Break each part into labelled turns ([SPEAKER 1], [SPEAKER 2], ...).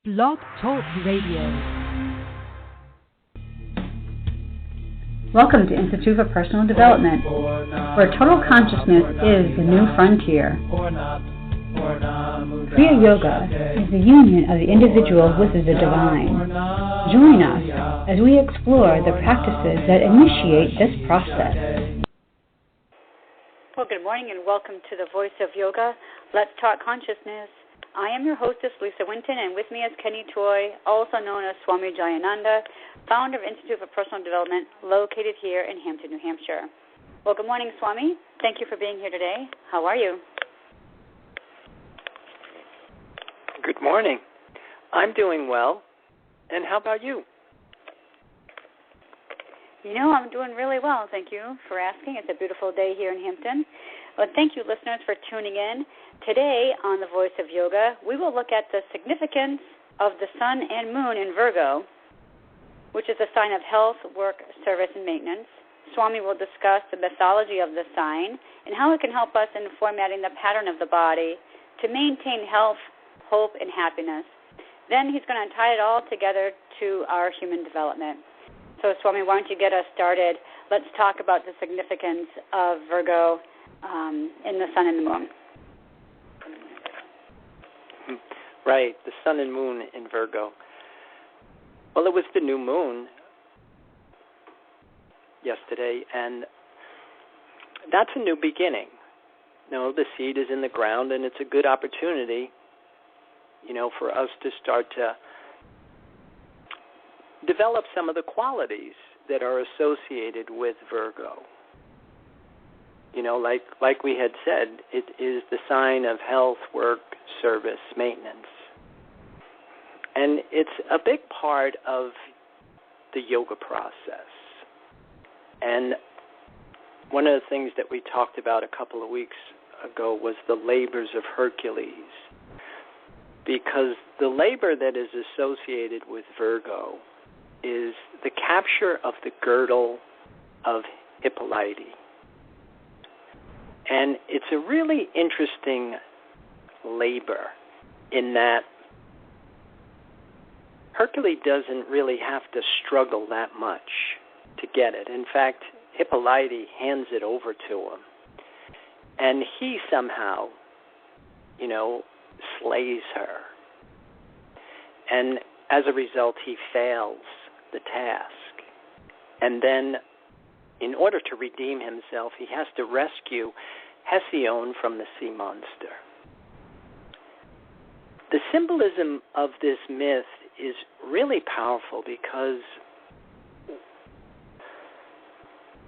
[SPEAKER 1] Blog Talk Radio.
[SPEAKER 2] Welcome to Institute for Personal Development, where total consciousness is the new frontier. Kriya Yoga is the union of the individual with the divine. Join us as we explore the practices that initiate this process.
[SPEAKER 3] Well, good morning and welcome to the Voice of Yoga. Let's Talk Consciousness. I am your hostess, Lisa Winton, and with me is Kenny Toy, also known as Swami Jayananda, founder of Institute for Personal Development, located here in Hampton, New Hampshire. Well, good morning, Swami. Thank you for being here today. How are you?
[SPEAKER 4] Good morning. I'm doing well. And how about you?
[SPEAKER 3] You know, I'm doing really well. Thank you for asking. It's a beautiful day here in Hampton. Well, thank you, listeners, for tuning in. Today on The Voice of Yoga, we will look at the significance of the sun and moon in Virgo, which is a sign of health, work, service, and maintenance. Swami will discuss the mythology of the sign and how it can help us in formatting the pattern of the body to maintain health, hope, and happiness. Then he's going to tie it all together to our human development. So, Swami, why don't you get us started? Let's talk about the significance of Virgo in the sun and the moon.
[SPEAKER 4] Right, the sun and moon in Virgo. Well, it was the new moon yesterday, and that's a new beginning. You know, the seed is in the ground, and it's a good opportunity, you know, for us to start to develop some of the qualities that are associated with Virgo. You know, like we had said, it is the sign of health, work, service, maintenance. And it's a big part of the yoga process. And one of the things that we talked about a couple of weeks ago was the labors of Hercules. Because the labor that is associated with Virgo is the capture of the girdle of Hippolyte. And it's a really interesting labor in that Hercules doesn't really have to struggle that much to get it. In fact, Hippolyte hands it over to him. And he somehow, you know, slays her. And as a result, he fails the task. And then, in order to redeem himself, he has to rescue Hesione from the sea monster. The symbolism of this myth is really powerful because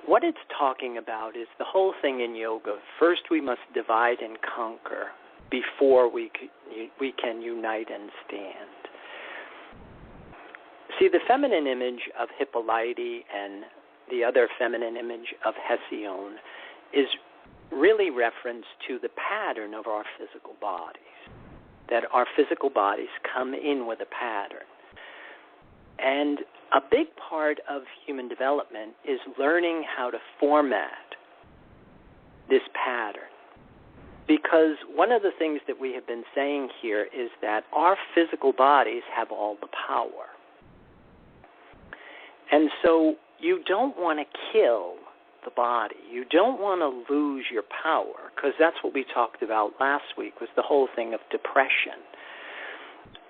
[SPEAKER 4] what it's talking about is the whole thing in yoga. First, we must divide and conquer before we can unite and stand. See, the feminine image of Hippolyte and the other feminine image of Hesione is really reference to the pattern of our physical bodies, that our physical bodies come in with a pattern. And a big part of human development is learning how to format this pattern. Because one of the things that we have been saying here is that our physical bodies have all the power. And so you don't want to kill the body. You don't want to lose your power, because that's what we talked about last week, was the whole thing of depression.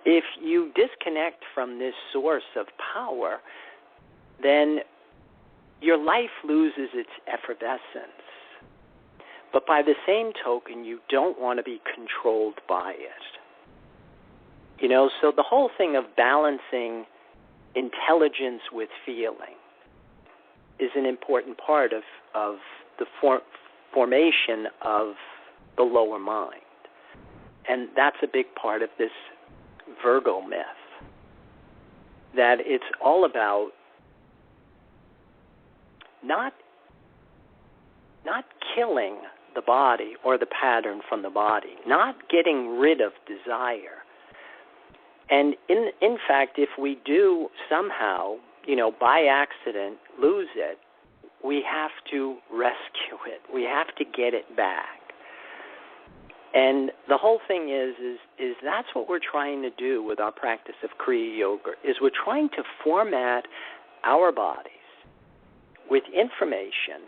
[SPEAKER 4] If you disconnect from this source of power, then your life loses its effervescence. But by the same token, you don't want to be controlled by it. You know, so the whole thing of balancing intelligence with feeling is an important part of the formation of the lower mind. And that's a big part of this Virgo myth, that it's all about not killing the body or the pattern from the body, not getting rid of desire. And in fact, if we do somehow, you know, by accident lose it, we have to rescue it. We have to get it back. And the whole thing is that's what we're trying to do with our practice of Kriya Yoga, is we're trying to format our bodies with information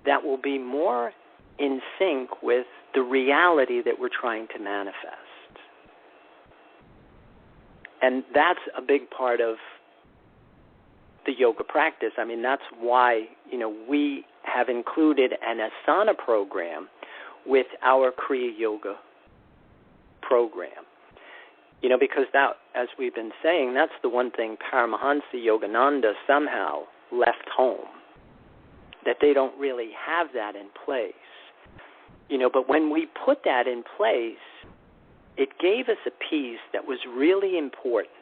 [SPEAKER 4] that will be more in sync with the reality that we're trying to manifest. And that's a big part of the yoga practice. I mean, that's why, we have included an asana program with our Kriya Yoga program. Because that, as we've been saying, that's the one thing Paramahansa Yogananda somehow left home, that they don't really have that in place. But when we put that in place, it gave us a piece that was really important,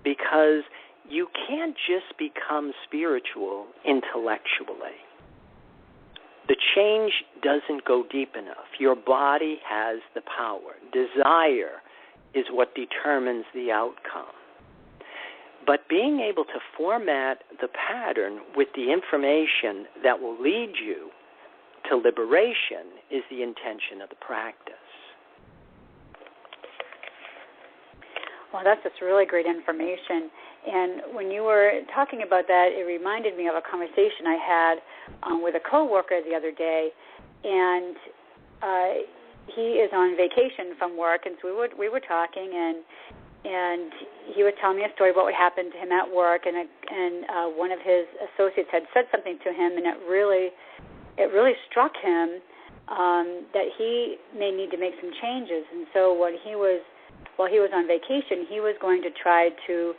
[SPEAKER 4] because you can't just become spiritual intellectually. The change doesn't go deep enough. Your body has the power. Desire is what determines the outcome. But being able to format the pattern with the information that will lead you to liberation is the intention of the practice.
[SPEAKER 3] Well, that's just really great information. And when you were talking about that, it reminded me of a conversation I had with a coworker the other day, and he is on vacation from work, and so we were talking, and he would tell me a story about what happened to him at work, and one of his associates had said something to him, and it really struck him that he may need to make some changes. And so while he was on vacation, he was going to try to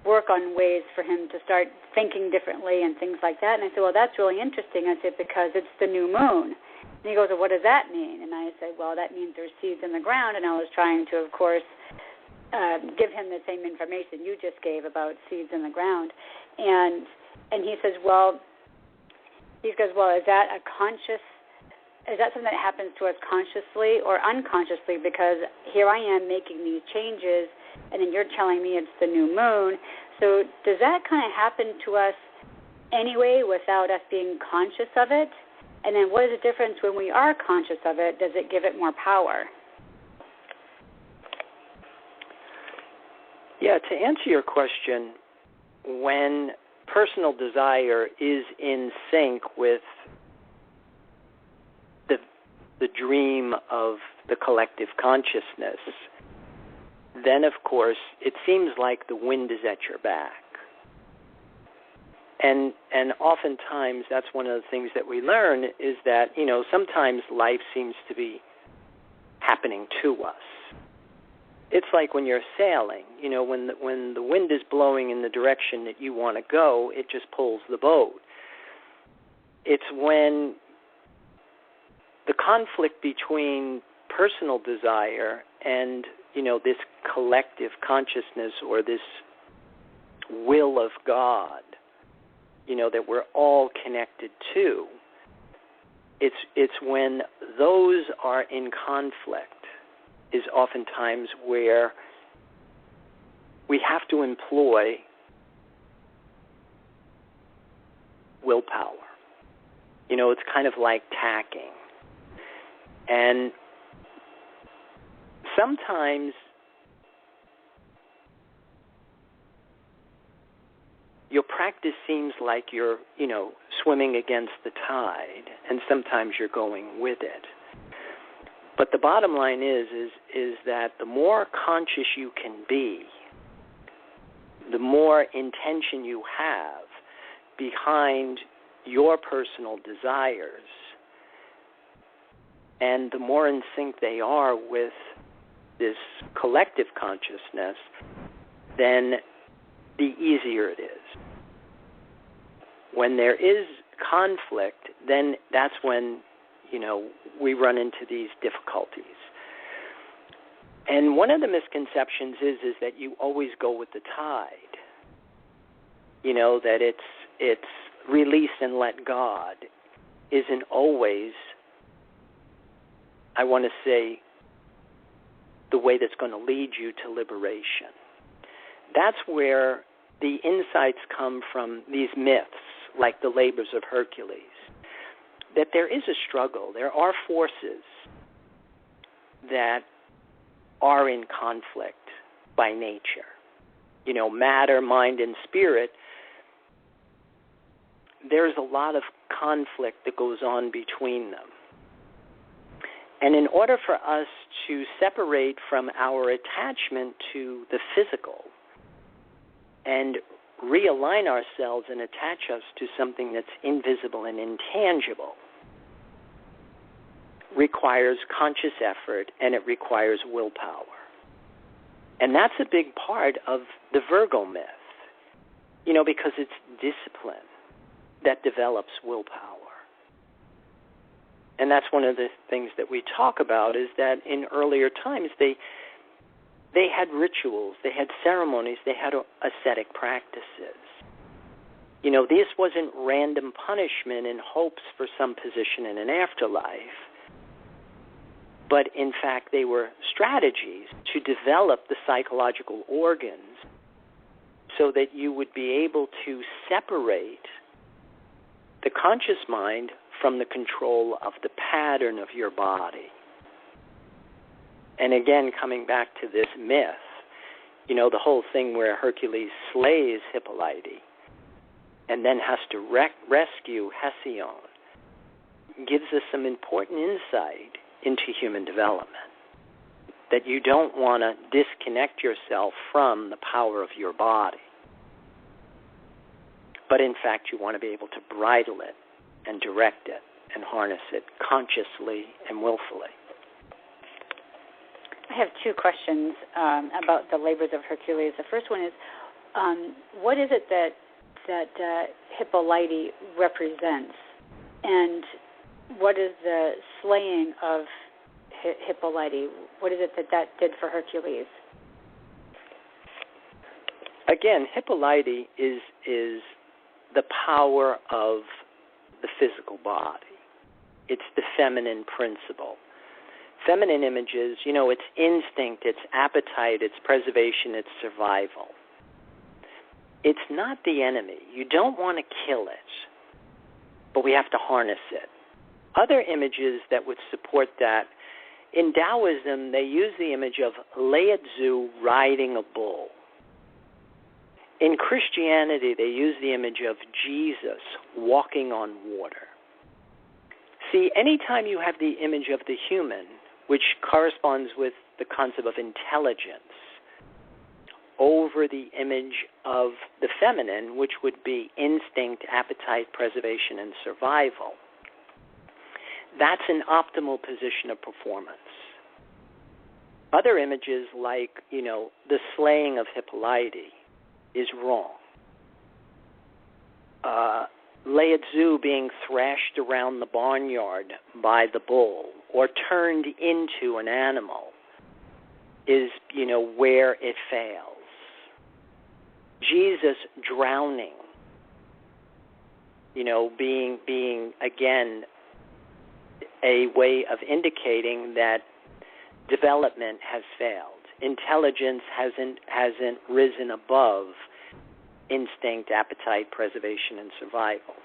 [SPEAKER 3] work on ways for him to start thinking differently and things like that. And I said, well, that's really interesting. I said, because it's the new moon. And he goes, well, what does that mean? And I said, well, that means there's seeds in the ground. And I was trying to, of course, give him the same information you just gave about seeds in the ground. And he says, well, is that something that happens to us consciously or unconsciously? Because here I am making these changes, and then you're telling me it's the new moon. So does that kind of happen to us anyway without us being conscious of it? And then what is the difference when we are conscious of it? Does it give it more power?
[SPEAKER 4] Yeah, to answer your question, when personal desire is in sync with the dream of the collective consciousness, then, of course, it seems like the wind is at your back. And oftentimes that's one of the things that we learn is that, sometimes life seems to be happening to us. It's like when you're sailing, when the wind is blowing in the direction that you want to go, it just pulls the boat. It's when the conflict between personal desire and, this collective consciousness or this will of God, that we're all connected to, it's when those are in conflict is oftentimes where we have to employ willpower. It's kind of like tacking. And sometimes your practice seems like you're, swimming against the tide, and sometimes you're going with it. But the bottom line is that the more conscious you can be, the more intention you have behind your personal desires, and the more in sync they are with this collective consciousness, then the easier it is. When there is conflict, then that's when, we run into these difficulties. And one of the misconceptions is that you always go with the tide. That it's release and let God isn't always, I want to say, the way that's going to lead you to liberation. That's where the insights come from these myths, like the labors of Hercules, that there is a struggle. There are forces that are in conflict by nature. You know, matter, mind, and spirit, there's a lot of conflict that goes on between them. And in order for us to separate from our attachment to the physical and realign ourselves and attach us to something that's invisible and intangible, requires conscious effort, and it requires willpower. And that's a big part of the Virgo myth, you know, because it's discipline that develops willpower. And that's one of the things that we talk about, is that in earlier times they had rituals, they had ceremonies, they had ascetic practices. You know, this wasn't random punishment in hopes for some position in an afterlife, but in fact they were strategies to develop the psychological organs so that you would be able to separate the conscious mind from the control of the pattern of your body. And again, coming back to this myth, you know, the whole thing where Hercules slays Hippolyte and then has to rescue Hesione gives us some important insight into human development, that you don't want to disconnect yourself from the power of your body, but in fact you want to be able to bridle it and direct it and harness it consciously and willfully.
[SPEAKER 3] I have two questions about the labors of Hercules. The first one is, what is it that Hippolyte represents, and what is the slaying of Hippolyte? What is it that did for Hercules?
[SPEAKER 4] Again, Hippolyte is the power of the physical body. It's the feminine principle. Feminine images, you know, it's instinct, it's appetite, it's preservation, it's survival. It's not the enemy. You don't want to kill it, but we have to harness it. Other images that would support that, in Taoism, they use the image of Lao Tzu riding a bull. In Christianity, they use the image of Jesus walking on water. See, anytime you have the image of the human, which corresponds with the concept of intelligence, over the image of the feminine, which would be instinct, appetite, preservation, and survival, that's an optimal position of performance. Other images like, you know, the slaying of Hippolyte is wrong. Lao Tzu being thrashed around the barnyard by the bull or turned into an animal is, you know, where it fails. Jesus drowning, you know, being again a way of indicating that development has failed. Intelligence hasn't risen above instinct, appetite, preservation, and survival.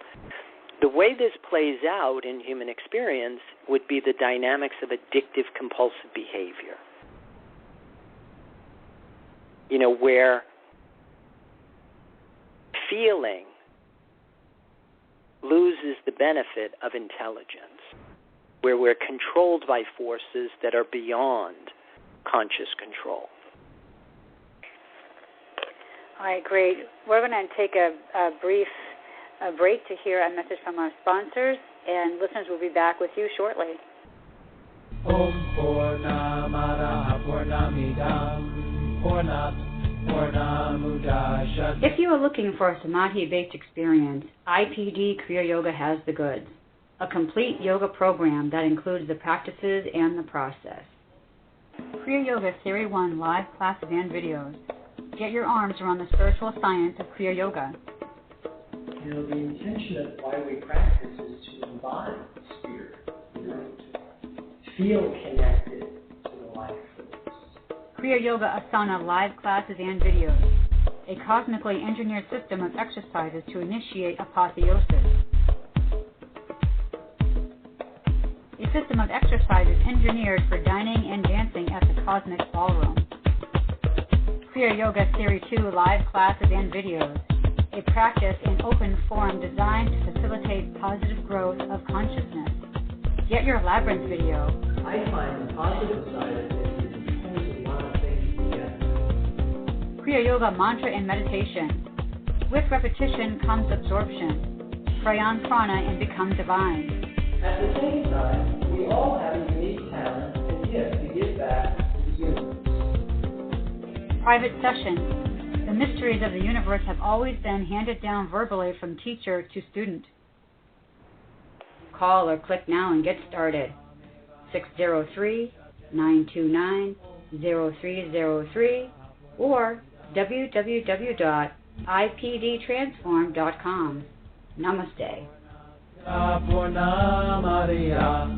[SPEAKER 4] The way this plays out in human experience would be the dynamics of addictive compulsive behavior. You know, where feeling loses the benefit of intelligence, where we're controlled by forces that are beyond conscious control.
[SPEAKER 3] All right, great. We're going to take a brief break to hear a message from our sponsors, and listeners will be back with you shortly.
[SPEAKER 2] If you are looking for a Samadhi-based experience, IPD Kriya Yoga has the goods. A complete yoga program that includes the practices and the process. Kriya Yoga Series 1 live classes and videos. Get your arms around the spiritual science of Kriya Yoga.
[SPEAKER 4] You know, the intention of why we practice is to embody the spirit, you know, to feel connected to the life force.
[SPEAKER 2] Kriya Yoga Asana live classes and videos. A cosmically engineered system of exercises to initiate apotheosis. a system of exercises engineered for dining and dancing at the Cosmic Ballroom. Kriya Yoga Series 2 live classes and videos, a practice in open form designed to facilitate positive growth of consciousness. Get your Labyrinth video.
[SPEAKER 5] I find the positive side of it is it depends on a lot of things you get.
[SPEAKER 2] Kriya Yoga mantra and meditation. With repetition comes absorption. Pray on prana and become divine.
[SPEAKER 5] At the same time, we all have a unique talent and gift to give back to the universe.
[SPEAKER 2] Private sessions. The mysteries of the universe have always been handed down verbally from teacher to student. Call or click now and get started. 603-929-0303 or www.ipdtransform.com. Namaste.
[SPEAKER 5] Purna Maria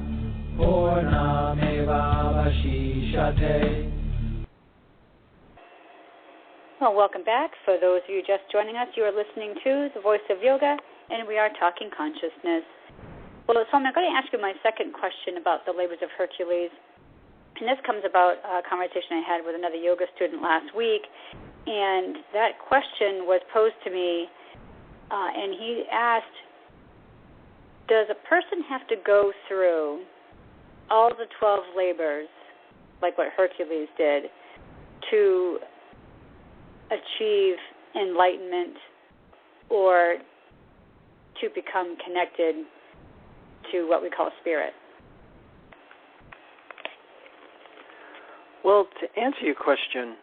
[SPEAKER 5] Purna Meva Vashishate.
[SPEAKER 3] Well, welcome back. For those of you just joining us, you are listening to The Voice of Yoga, and we are talking consciousness. Well, Swami, I'm going to ask you my second question about the labors of Hercules. And this comes about a conversation I had with another yoga student last week. And that question was posed to me, and he asked, does a person have to go through all the 12 labors, like what Hercules did, to achieve enlightenment or to become connected to what we call spirit?
[SPEAKER 4] Well, to answer your question,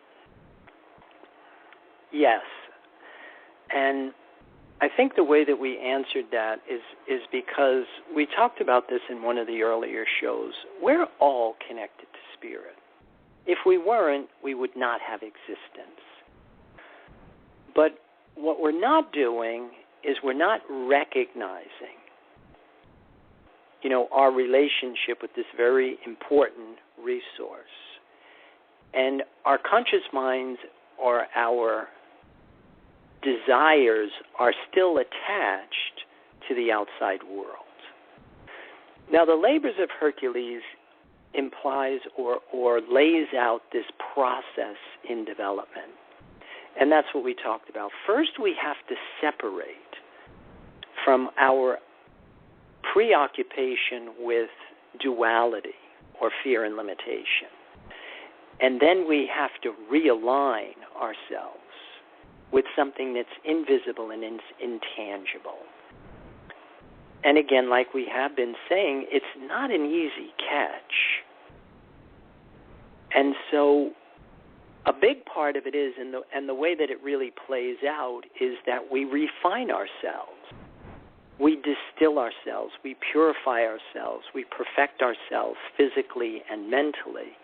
[SPEAKER 4] yes. And I think the way that we answered that is because we talked about this in one of the earlier shows. We're all connected to spirit. If we weren't, we would not have existence. But what we're not doing is we're not recognizing, our relationship with this very important resource. And our conscious minds or our desires are still attached to the outside world. Now, the labors of Hercules implies or lays out this process in development. And that's what we talked about. First, we have to separate from our preoccupation with duality or fear and limitation. And then we have to realign ourselves with something that's invisible and intangible. And again, like we have been saying, it's not an easy catch. And so a big part of it is, and the way that it really plays out, is that we refine ourselves. We distill ourselves. We purify ourselves. We perfect ourselves physically and mentally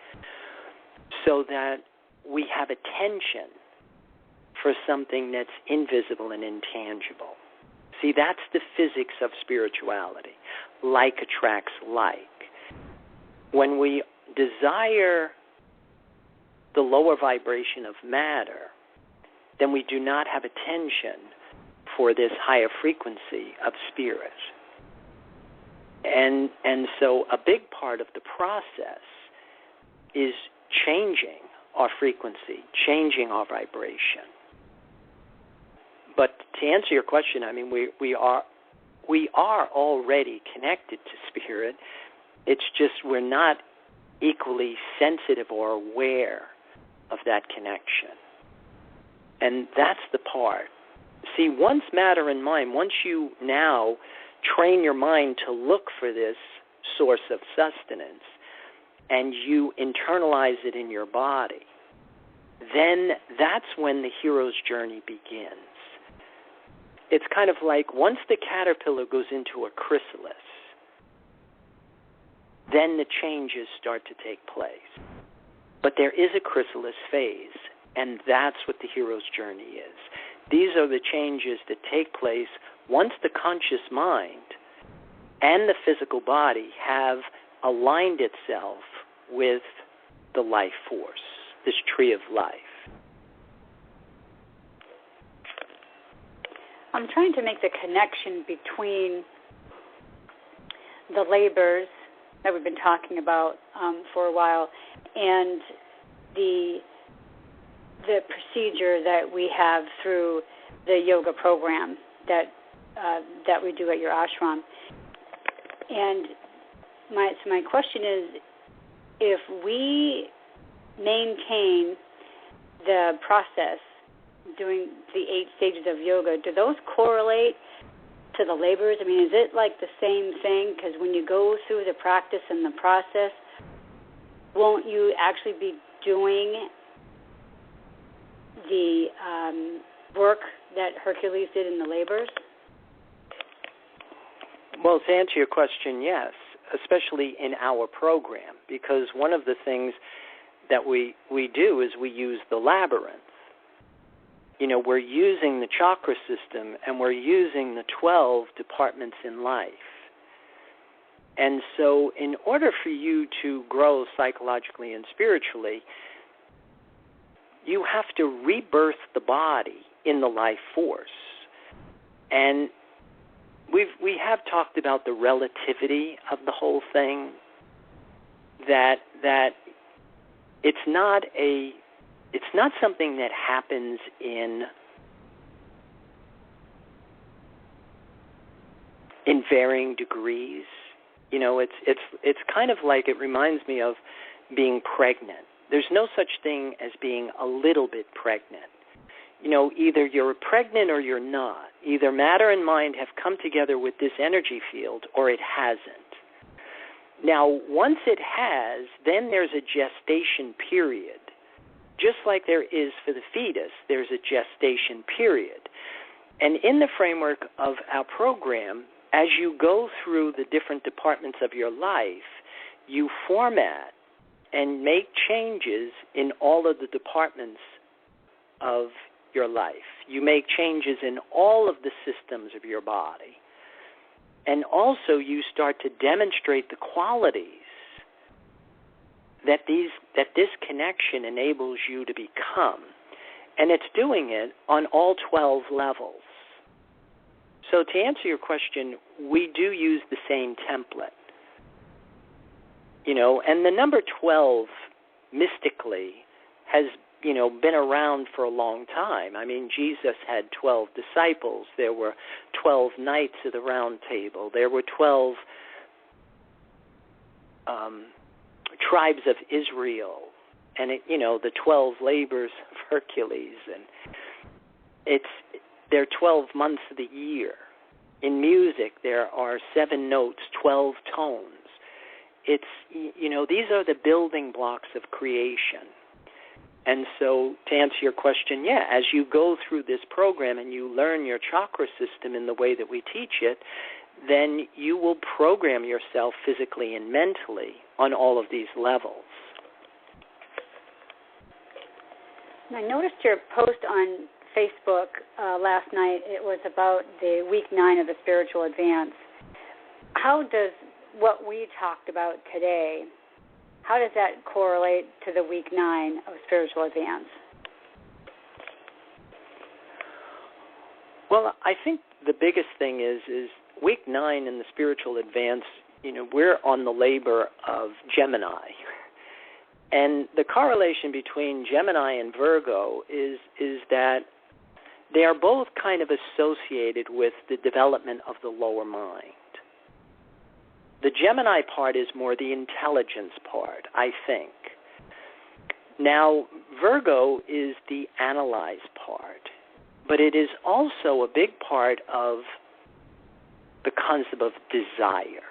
[SPEAKER 4] so that we have attention for something that's invisible and intangible. See, that's the physics of spirituality. Like attracts like. When we desire the lower vibration of matter, then we do not have attention for this higher frequency of spirit. And so a big part of the process is changing our frequency, changing our vibration. But to answer your question, we are already connected to spirit. It's just we're not equally sensitive or aware of that connection. And that's the part. See, once matter and mind, once you now train your mind to look for this source of sustenance and you internalize it in your body, then that's when the hero's journey begins. It's kind of like once the caterpillar goes into a chrysalis, then the changes start to take place. But there is a chrysalis phase, and that's what the hero's journey is. These are the changes that take place once the conscious mind and the physical body have aligned itself with the life force, this tree of life.
[SPEAKER 3] I'm trying to make the connection between the labors that we've been talking about for a while, and the procedure that we have through the yoga program that we do at your ashram. And my question is, if we maintain the process doing the 8 stages of yoga, do those correlate to the labors? I mean, is it like the same thing? Because when you go through the practice and the process, won't you actually be doing the work that Hercules did in the labors?
[SPEAKER 4] Well, to answer your question, yes, especially in our program, because one of the things that we do is we use the labyrinth. We're using the chakra system, and we're using the 12 departments in life. And so in order for you to grow psychologically and spiritually, you have to rebirth the body in the life force. And we have talked about the relativity of the whole thing, that it's not something that happens in varying degrees. It's kind of like, it reminds me of being pregnant. There's no such thing as being a little bit pregnant. Either you're pregnant or you're not. Either matter and mind have come together with this energy field, or it hasn't. Now, once it has, then there's a gestation period. Just like there is for the fetus, there's a gestation period. And in the framework of our program, as you go through the different departments of your life, you format and make changes in all of the departments of your life. You make changes in all of the systems of your body. And also you start to demonstrate the qualities that this connection enables you to become. And it's doing it on all 12 levels. So to answer your question, we do use the same template. And the number 12 mystically has been around for a long time. I mean, Jesus had 12 disciples. There were 12 knights of the Round Table. There were 12 tribes of Israel, and the 12 labors of Hercules, and there are 12 months of the year. In music, there are 7 notes, 12 tones. These are the building blocks of creation. And so to answer your question, yeah, as you go through this program and you learn your chakra system in the way that we teach it, then you will program yourself physically and mentally on all of these levels.
[SPEAKER 3] I noticed your post on Facebook last night. It was about the week 9 of the Spiritual Advance. How does what we talked about today, how does that correlate to the week 9 of Spiritual Advance?
[SPEAKER 4] Well, I think the biggest thing is week 9 in the Spiritual Advance, we're on the labor of Gemini. And the correlation between Gemini and Virgo is that they are both kind of associated with the development of the lower mind. The Gemini part is more the intelligence part, I think. Now, Virgo is the analyze part, but it is also a big part of the concept of desire.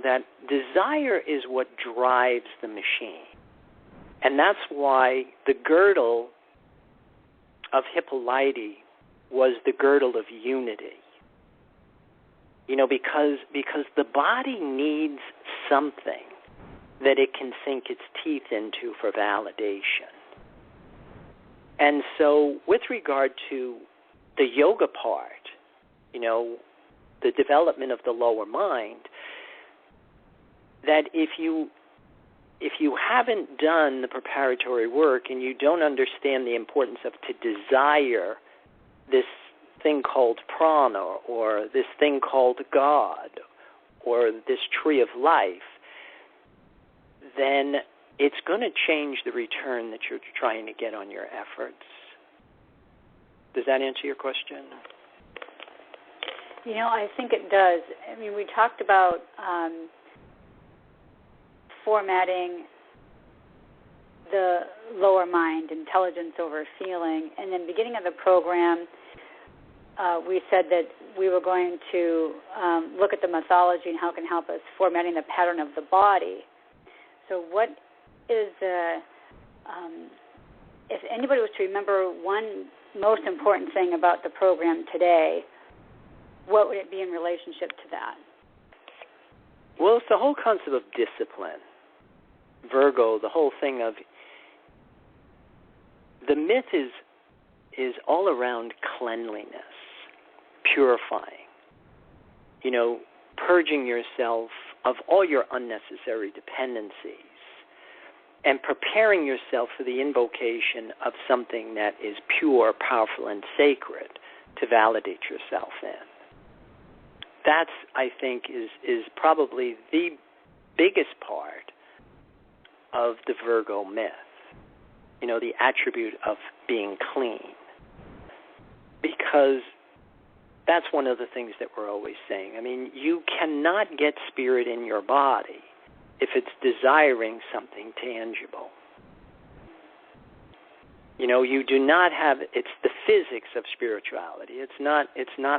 [SPEAKER 4] That desire is what drives the machine. And that's why the girdle of Hippolyte was the girdle of unity. Because the body needs something that it can sink its teeth into for validation. And so with regard to the yoga part, the development of the lower mind, that if you haven't done the preparatory work and you don't understand the importance of to desire this thing called prana or this thing called God or this tree of life, then it's going to change the return that you're trying to get on your efforts. Does that answer your question?
[SPEAKER 3] I think it does. I mean, we talked about formatting the lower mind, intelligence over feeling, and then beginning of the program, we said that we were going to look at the mythology and how it can help us formatting the pattern of the body. So what is if anybody was to remember one most important thing about the program today, what would it be in relationship to that?
[SPEAKER 4] Well, it's the whole concept of discipline. Virgo, the whole thing of the myth is all around cleanliness, purifying, purging yourself of all your unnecessary dependencies and preparing yourself for the invocation of something that is pure, powerful, and sacred to validate yourself in. That's, I think, is probably the biggest part of the Virgo myth, the attribute of being clean. Because that's one of the things that we're always saying. I mean, you cannot get spirit in your body if it's desiring something tangible. You do not have, it's the physics of spirituality. It's not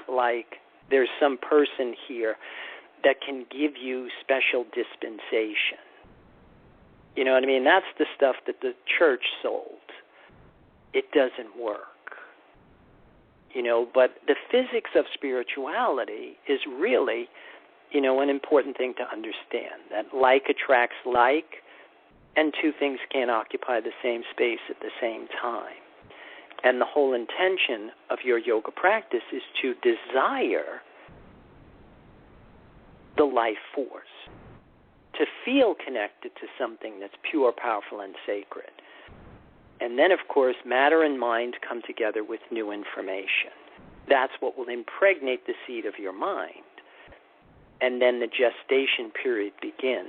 [SPEAKER 4] like there's some person here that can give you special dispensation. You know what I mean? That's the stuff that the church sold. It doesn't work. But the physics of spirituality is really, an important thing to understand, that like attracts like, and two things can't occupy the same space at the same time. And the whole intention of your yoga practice is to desire the life force, to feel connected to something that's pure, powerful, and sacred. And then, of course, matter and mind come together with new information. That's what will impregnate the seed of your mind. And then the gestation period begins.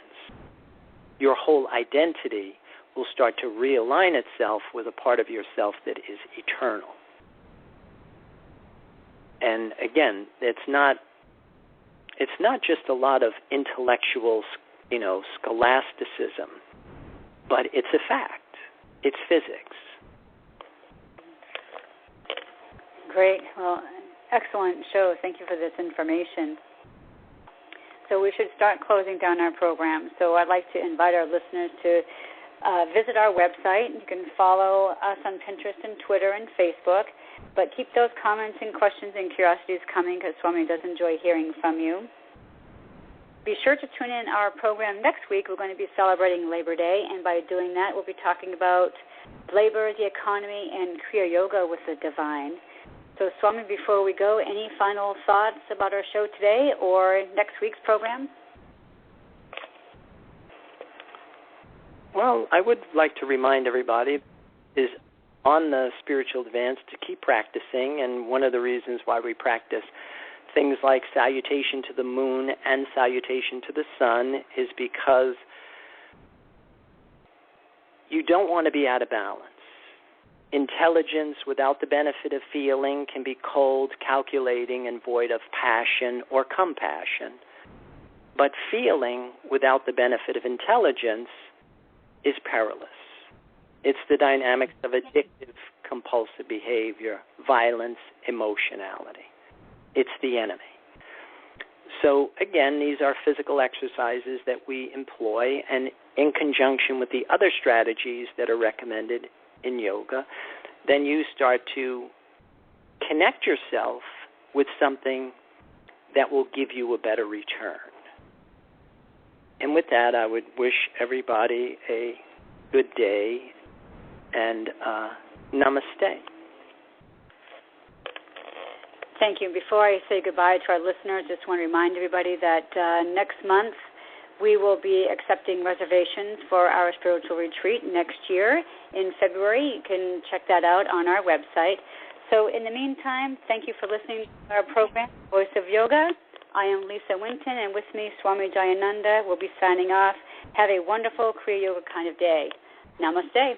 [SPEAKER 4] Your whole identity will start to realign itself with a part of yourself that is eternal. And again, it's not just a lot of intellectual, scholasticism, but it's a fact. It's physics.
[SPEAKER 3] Great. Well, excellent show. Thank you for this information. So we should start closing down our program. So I'd like to invite our listeners to visit our website. You can follow us on Pinterest and Twitter and Facebook, but keep those comments and questions and curiosities coming because Swami does enjoy hearing from you. Be sure to tune in our program next week. We're going to be celebrating Labor Day, and by doing that, we'll be talking about labor, the economy, and Kriya Yoga with the divine. So, Swami, before we go, any final thoughts about our show today or next week's program?
[SPEAKER 4] Well, I would like to remind everybody is on the Spiritual Advance to keep practicing, and one of the reasons why we practice things like salutation to the moon and salutation to the sun is because you don't want to be out of balance. Intelligence without the benefit of feeling can be cold, calculating, and void of passion or compassion. But feeling without the benefit of intelligence is perilous. It's the dynamics of addictive, compulsive behavior, violence, emotionality. It's the enemy. So, again, these are physical exercises that we employ, and in conjunction with the other strategies that are recommended in yoga, then you start to connect yourself with something that will give you a better return. And with that, I would wish everybody a good day and namaste.
[SPEAKER 3] Thank you. Before I say goodbye to our listeners, just want to remind everybody that next month we will be accepting reservations for our spiritual retreat next year in February. You can check that out on our website. So in the meantime, thank you for listening to our program, Voice of Yoga, I am Lisa Winton, and with me, Swami Jayananda will be signing off. Have a wonderful Kriya Yoga kind of day. Namaste.